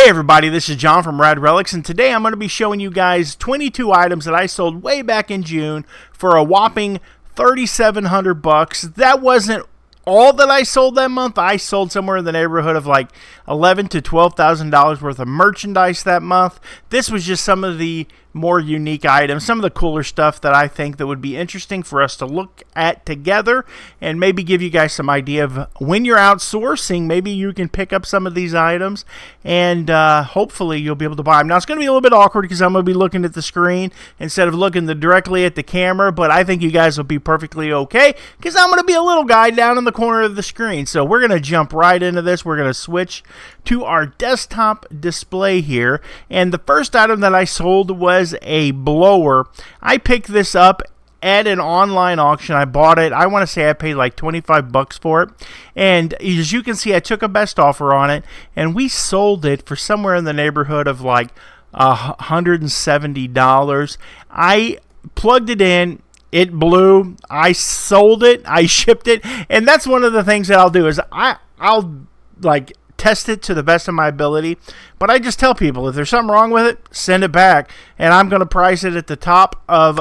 Hey everybody, this is John from Rad Relics, and today I'm going to be showing you guys 22 items that I sold way back in June for a whopping $3,700. That wasn't all that I sold that month. I sold somewhere in the neighborhood of like $11,000 to $12,000 worth of merchandise that month. This was just some of the more unique items, some of the cooler stuff that I think that would be interesting for us to look at together and maybe give you guys some idea of when you're outsourcing, maybe you can pick up some of these items and hopefully you'll be able to buy them. Now it's going to be a little bit awkward because I'm going to be looking at the screen instead of looking directly at the camera, but I think you guys will be perfectly okay because I'm going to be a little guy down in the corner of the screen. So we're going to jump right into this. We're going to switch to our desktop display here, and the first item that I sold was a blower. I picked this up at an online auction. I bought it. I want to say I paid like 25 bucks for it, and as you can see, I took a best offer on it, and we sold it for somewhere in the neighborhood of like $170. I plugged it in. It blew. I sold it. I shipped it, and that's one of the things that I'll do is I'll like test it to the best of my ability, but I just tell people if there's something wrong with it, send it back, and I'm going to price it at the top of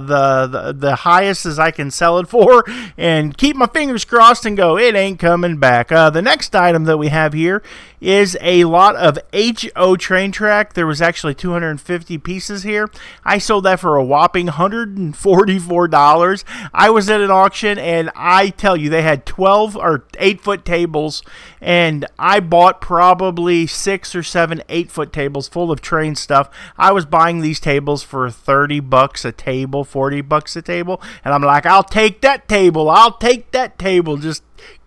the highest as I can sell it for, and keep my fingers crossed and go, it ain't coming back. The next item that we have here is a lot of HO train track. There was actually 250 pieces here. I sold that for a whopping $144. I was at an auction, and I tell you, they had 12 or 8-foot tables, and I bought probably 6 or 7 8-foot tables full of train stuff. I was buying these tables for 30 bucks a table, 40 bucks a table, and I'm like, I'll take that table. I'll take that table. Just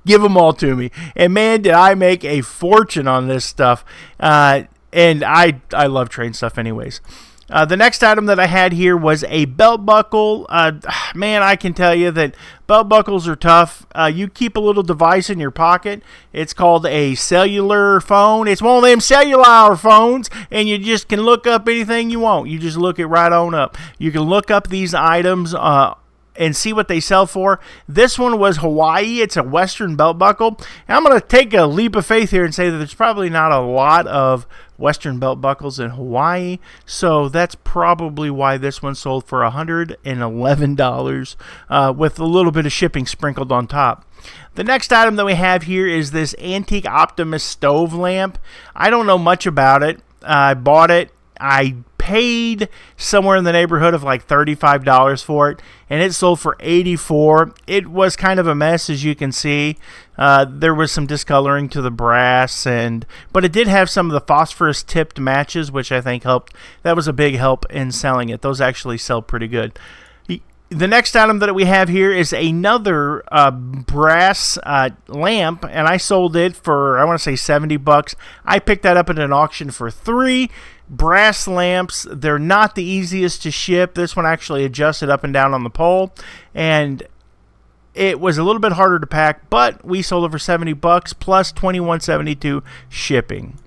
give them all to me. And man, did I make a fortune on this stuff. And I love train stuff anyways. The next item that I had here was a belt buckle. Man, I can tell you that belt buckles are tough. You keep a little device in your pocket. It's called a cellular phone. It's one of them cellular phones, and you just can look up anything you want. You just look it right on up. You can look up these items and see what they sell for. This one was Hawaii. It's a Western belt buckle. And I'm going to take a leap of faith here and say that there's probably not a lot of Western belt buckles in Hawaii, so that's probably why this one sold for $111 with a little bit of shipping sprinkled on top. The next item that we have here is this antique Optimus stove lamp. I don't know much about it. I bought it. I paid somewhere in the neighborhood of like $35 for it, and it sold for $84. It was kind of a mess, as you can see. There was some discoloring to the brass, but it did have some of the phosphorus tipped matches, which I think helped. That was a big help in selling it. Those actually sell pretty good. The next item that we have here is another brass lamp, and I sold it for, I want to say, 70 bucks. I picked that up at an auction for 3 brass lamps. They're not the easiest to ship. This one actually adjusted up and down on the pole, and it was a little bit harder to pack, but we sold it for 70 bucks plus $21.72 shipping.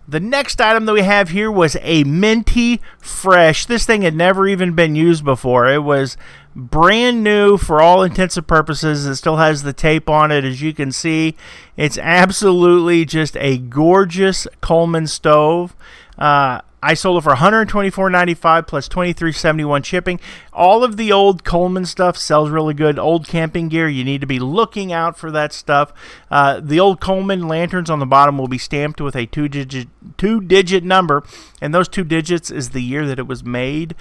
The next item that we have here was a Minty Fresh. This thing had never even been used before. It was brand new for all intents and purposes. It still has the tape on it, as you can see. It's absolutely just a gorgeous Coleman stove. I sold it for $124.95 plus $23.71 shipping. All of the old Coleman stuff sells really good. Old camping gear, you need to be looking out for that stuff. The old Coleman lanterns on the bottom will be stamped with a two-digit number, and those 2 digits is the year that it was made.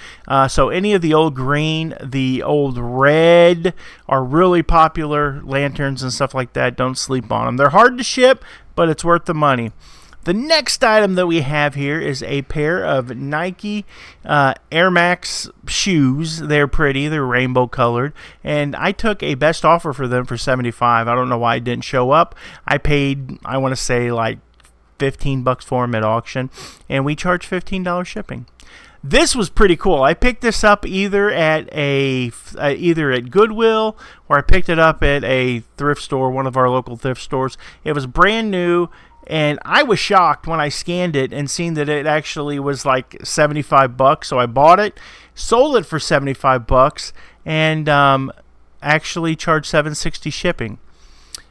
So any of the old green, the old red are really popular lanterns and stuff like that. Don't sleep on them. They're hard to ship, but it's worth the money. The next item that we have here is a pair of Nike Air Max shoes. They're pretty. They're rainbow colored. And I took a best offer for them for $75. I don't know why it didn't show up. I paid, I want to say, like 15 bucks for them at auction. And we charged $15 shipping. This was pretty cool. I picked this up either at Goodwill, or I picked it up at a thrift store, one of our local thrift stores. It was brand new. And I was shocked when I scanned it and seen that it actually was like 75 bucks. So I bought it, sold it for 75 bucks, and actually charged $7.60 shipping.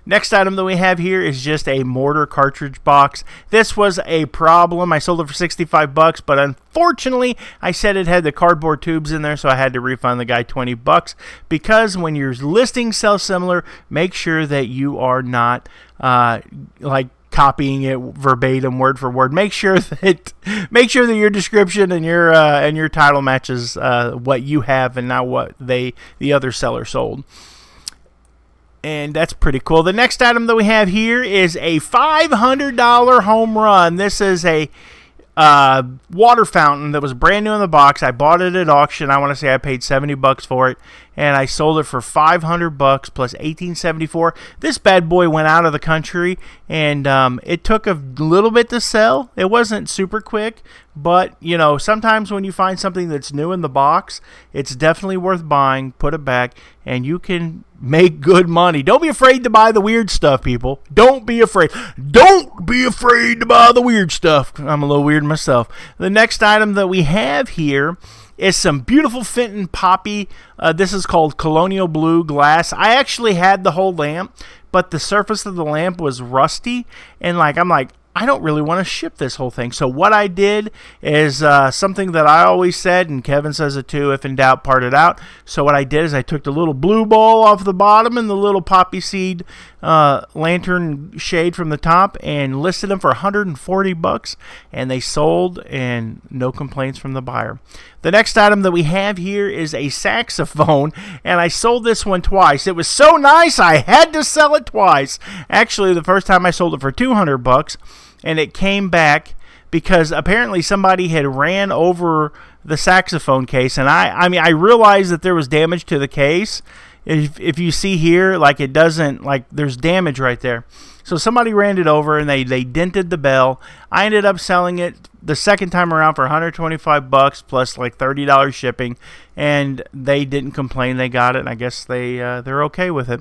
Next item that we have here is just a mortar cartridge box. This was a problem. I sold it for $65, but unfortunately, I said it had the cardboard tubes in there, so I had to refund the guy $20 because when you're listing sell similar, make sure that you are not like copying it verbatim, word for word. Make sure that your description and your title matches what you have and not what the other seller sold. And that's pretty cool. The next item that we have here is a $500 home run. This is a water fountain that was brand new in the box. I bought it at auction. I want to say I paid $70 for it, and I sold it for $500 plus $18.74. This bad boy went out of the country, and it took a little bit to sell. It wasn't super quick, but sometimes when you find something that's new in the box, it's definitely worth buying. Put it back, and you can make good money. Don't be afraid to buy the weird stuff, people. Don't be afraid. Don't be afraid to buy the weird stuff. I'm a little weird myself. The next item that we have here is some beautiful Fenton Poppy. This is called Colonial Blue glass. I actually had the whole lamp, but the surface of the lamp was rusty, and I'm like, I don't really want to ship this whole thing. So what I did is something that I always said, and Kevin says it too, if in doubt, part it out. So what I did is I took the little blue ball off the bottom and the little poppy seed lantern shade from the top and listed them for $140, and they sold, and no complaints from the buyer. The next item that we have here is a saxophone, and I sold this one twice. It was so nice I had to sell it twice. Actually, the first time I sold it for $200, and it came back because apparently somebody had ran over the saxophone case, and I realized that there was damage to the case. If you see here, it doesn't, there's damage right there. So somebody ran it over, and they dented the bell. I ended up selling it the second time around for $125 plus $30 shipping, and they didn't complain. They got it, and I guess they're okay with it.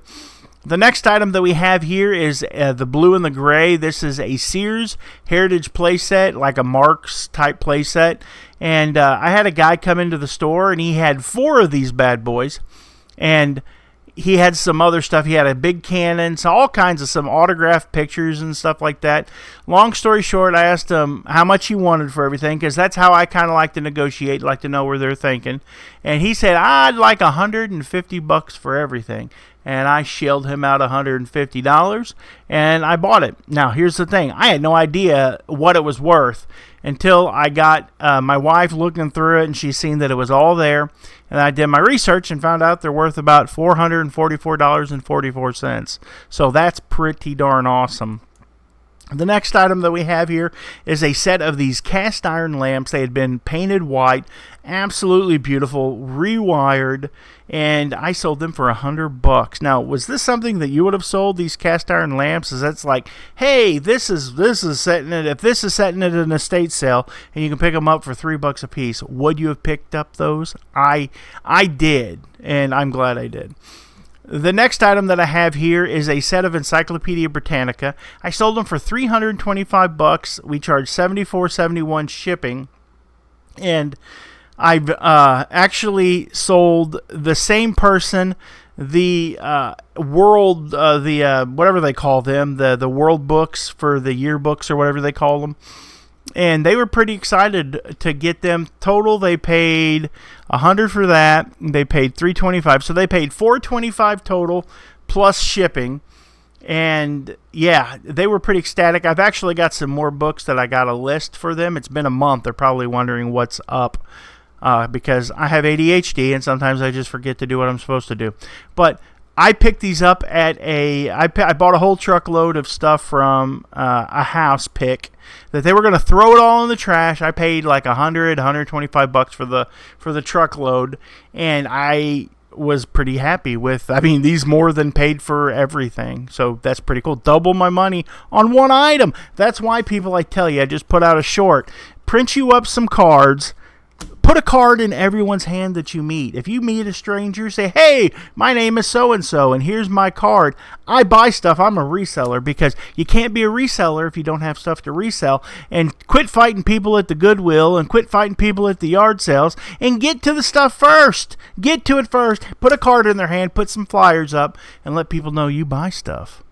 The next item that we have here is the blue and the gray. This is a Sears Heritage playset, like a Marks type playset. And I had a guy come into the store, and he had 4 of these bad boys. And he had some other stuff. He had a big cannon, so all kinds of some autographed pictures and stuff like that. Long story short, I asked him how much he wanted for everything, because that's how I kind of like to negotiate, like to know where they're thinking. And he said, I'd like $150 for everything. And I shelled him out $150, and I bought it. Now, here's the thing. I had no idea what it was worth until I got my wife looking through it, and she seen that it was all there. And I did my research and found out they're worth about $444.44. So that's pretty darn awesome. The next item that we have here is a set of these cast iron lamps. They had been painted white, absolutely beautiful, rewired, and I sold them for $100. Now, was this something that you would have sold, these cast iron lamps? Is that's like, hey, this is setting it. If this is setting it at an estate sale, and you can pick them up for $3 a piece, would you have picked up those? I did, and I'm glad I did. The next item that I have here is a set of Encyclopedia Britannica. I sold them for $325. We charged $74.71 shipping, and I've actually sold the same person the world, whatever they call them, the world books for the yearbooks or whatever they call them. And they were pretty excited to get them. Total, they paid $100 for that. They paid $325, so they paid $425 total plus shipping. And yeah, they were pretty ecstatic. I've actually got some more books that I got a list for them. It's been a month. They're probably wondering what's up because I have ADHD and sometimes I just forget to do what I'm supposed to do. But I picked these up at I bought a whole truckload of stuff from a house pick that they were going to throw it all in the trash. I paid like $125 for the truckload, and I was pretty happy with. I mean, these more than paid for everything, so that's pretty cool. Double my money on one item. That's why, people, I tell you, I just put out a short. Print you up some cards. Put a card in everyone's hand that you meet. If you meet a stranger, say, hey, my name is so-and-so, and here's my card. I buy stuff. I'm a reseller, because you can't be a reseller if you don't have stuff to resell. And quit fighting people at the Goodwill and quit fighting people at the yard sales and get to the stuff first. Get to it first. Put a card in their hand, put some flyers up, and let people know you buy stuff.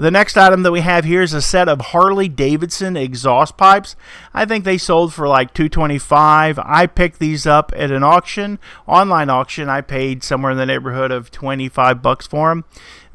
The next item that we have here is a set of Harley Davidson exhaust pipes. I think they sold for like $225. I picked these up at an auction, online auction. I paid somewhere in the neighborhood of $25 for them.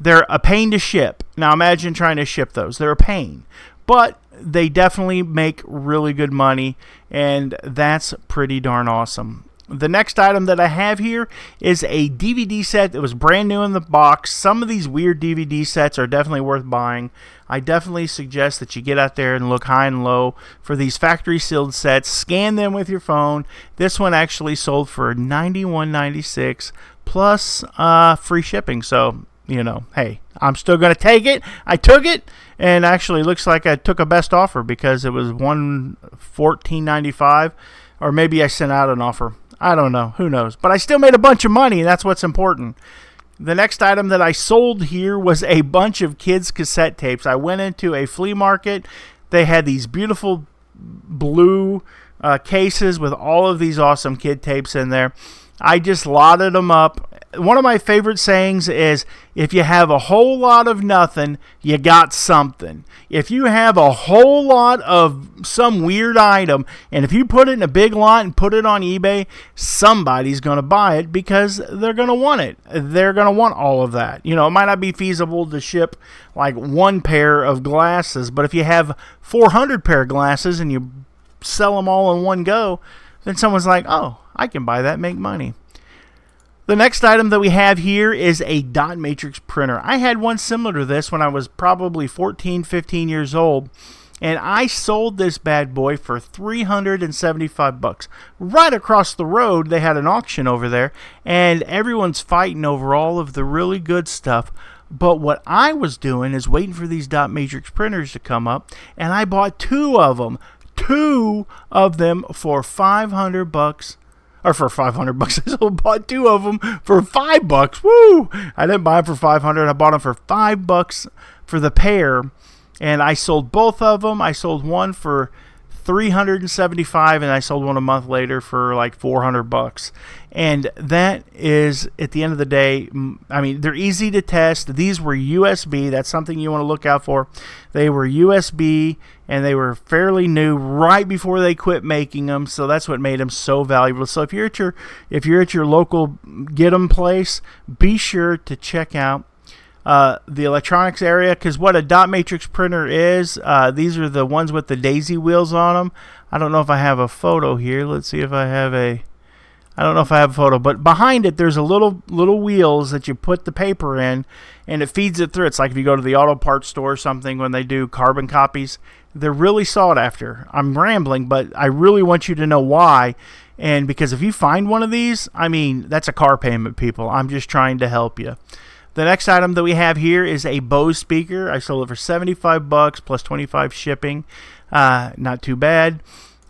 They're a pain to ship. Now imagine trying to ship those. They're a pain, but they definitely make really good money, and that's pretty darn awesome. The next item that I have here is a DVD set that was brand new in the box. Some of these weird DVD sets are definitely worth buying. I definitely suggest that you get out there and look high and low for these factory sealed sets. Scan them with your phone. This one actually sold for $91.96 plus free shipping. So, you know, hey, I'm still going to take it. I took it, and actually looks like I took a best offer because it was $14.95, or maybe I sent out an offer. I don't know. Who knows? But I still made a bunch of money, and that's what's important. The next item that I sold here was a bunch of kids' cassette tapes. I went into a flea market. They had these beautiful blue cases with all of these awesome kid tapes in there. I just lotted them up. One of my favorite sayings is, if you have a whole lot of nothing, you got something. If you have a whole lot of some weird item, and if you put it in a big lot and put it on eBay, somebody's going to buy it because they're going to want it. They're going to want all of that. You know, it might not be feasible to ship like one pair of glasses, but if you have 400 pair of glasses and you sell them all in one go, then someone's like, oh, I can buy that and make money. The next item that we have here is a dot matrix printer. I had one similar to this when I was probably 14, 15 years old, and I sold this bad boy for $375. Right across the road, they had an auction over there, and everyone's fighting over all of the really good stuff. But what I was doing is waiting for these dot matrix printers to come up, and I bought two of them. Two of them for $500. Or for $500. I bought two of them for $5. Woo! I didn't buy them for $500. I bought them for $5 for the pair, and I sold both of them. I sold one for $375, and I sold one a month later for like $400. And that is, at the end of the day, I mean, they're easy to test. These were USB. That's something you want to look out for. They were USB, and they were fairly new right before they quit making them. So that's what made them so valuable. So if you're at your local get 'em place, be sure to check out the electronics area, because what a dot matrix printer is, these are the ones with the daisy wheels on them. I don't know if I have a photo here. Let's see if I have a photo, but behind it there's a little wheels that you put the paper in, and it feeds it through. It's like if you go to the auto parts store or something when they do carbon copies. They're really sought after. I'm rambling, but I really want you to know why. And because if you find one of these, I mean, that's a car payment, people. I'm just trying to help you. The next item that we have here is a Bose speaker. I sold it for $75 plus $25 shipping. Not too bad.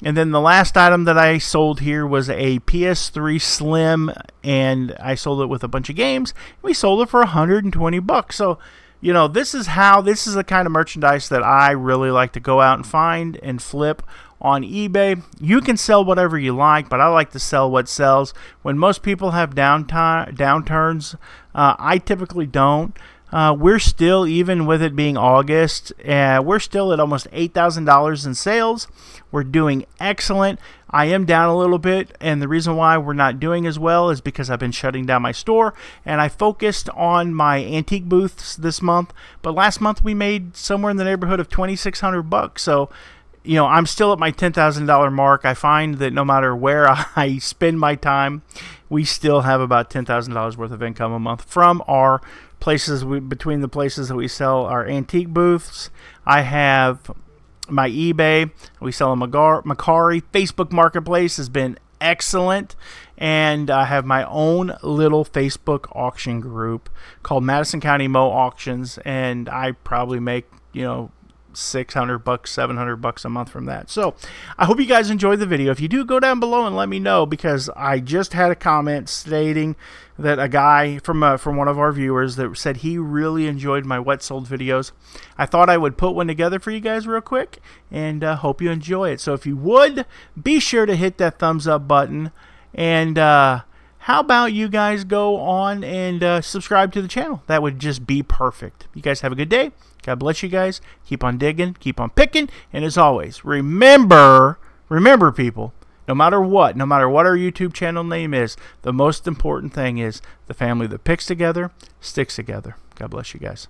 And then the last item that I sold here was a PS3 Slim, and I sold it with a bunch of games. We sold it for $120. So, you know, this is the kind of merchandise that I really like to go out and find and flip on eBay. You can sell whatever you like, but I like to sell what sells. When most people have downturns, I typically don't. We're still, even with it being August, we're still at almost $8,000 in sales. We're doing excellent. I am down a little bit, and the reason why we're not doing as well is because I've been shutting down my store, and I focused on my antique booths this month. But last month we made somewhere in the neighborhood of $2,600. So, you know, I'm still at my $10,000 mark. I find that no matter where I spend my time, we still have about $10,000 worth of income a month from our places. Between the places that we sell our antique booths, I have my eBay. We sell a Macari. Facebook Marketplace has been excellent. And I have my own little Facebook auction group called Madison County Mo Auctions. And I probably make, you know, $600, $700 a month from that. So I hope you guys enjoyed the video. If you do, go down below and let me know, because I just had a comment stating that a guy from one of our viewers that said he really enjoyed my wet sold videos. I thought I would put one together for you guys real quick, and hope you enjoy it. So if you would, be sure to hit that thumbs up button, and how about you guys go on and subscribe to the channel? That would just be perfect. You guys have a good day. God bless you guys. Keep on digging. Keep on picking. And as always, remember people, no matter what our YouTube channel name is, the most important thing is the family that picks together, sticks together. God bless you guys.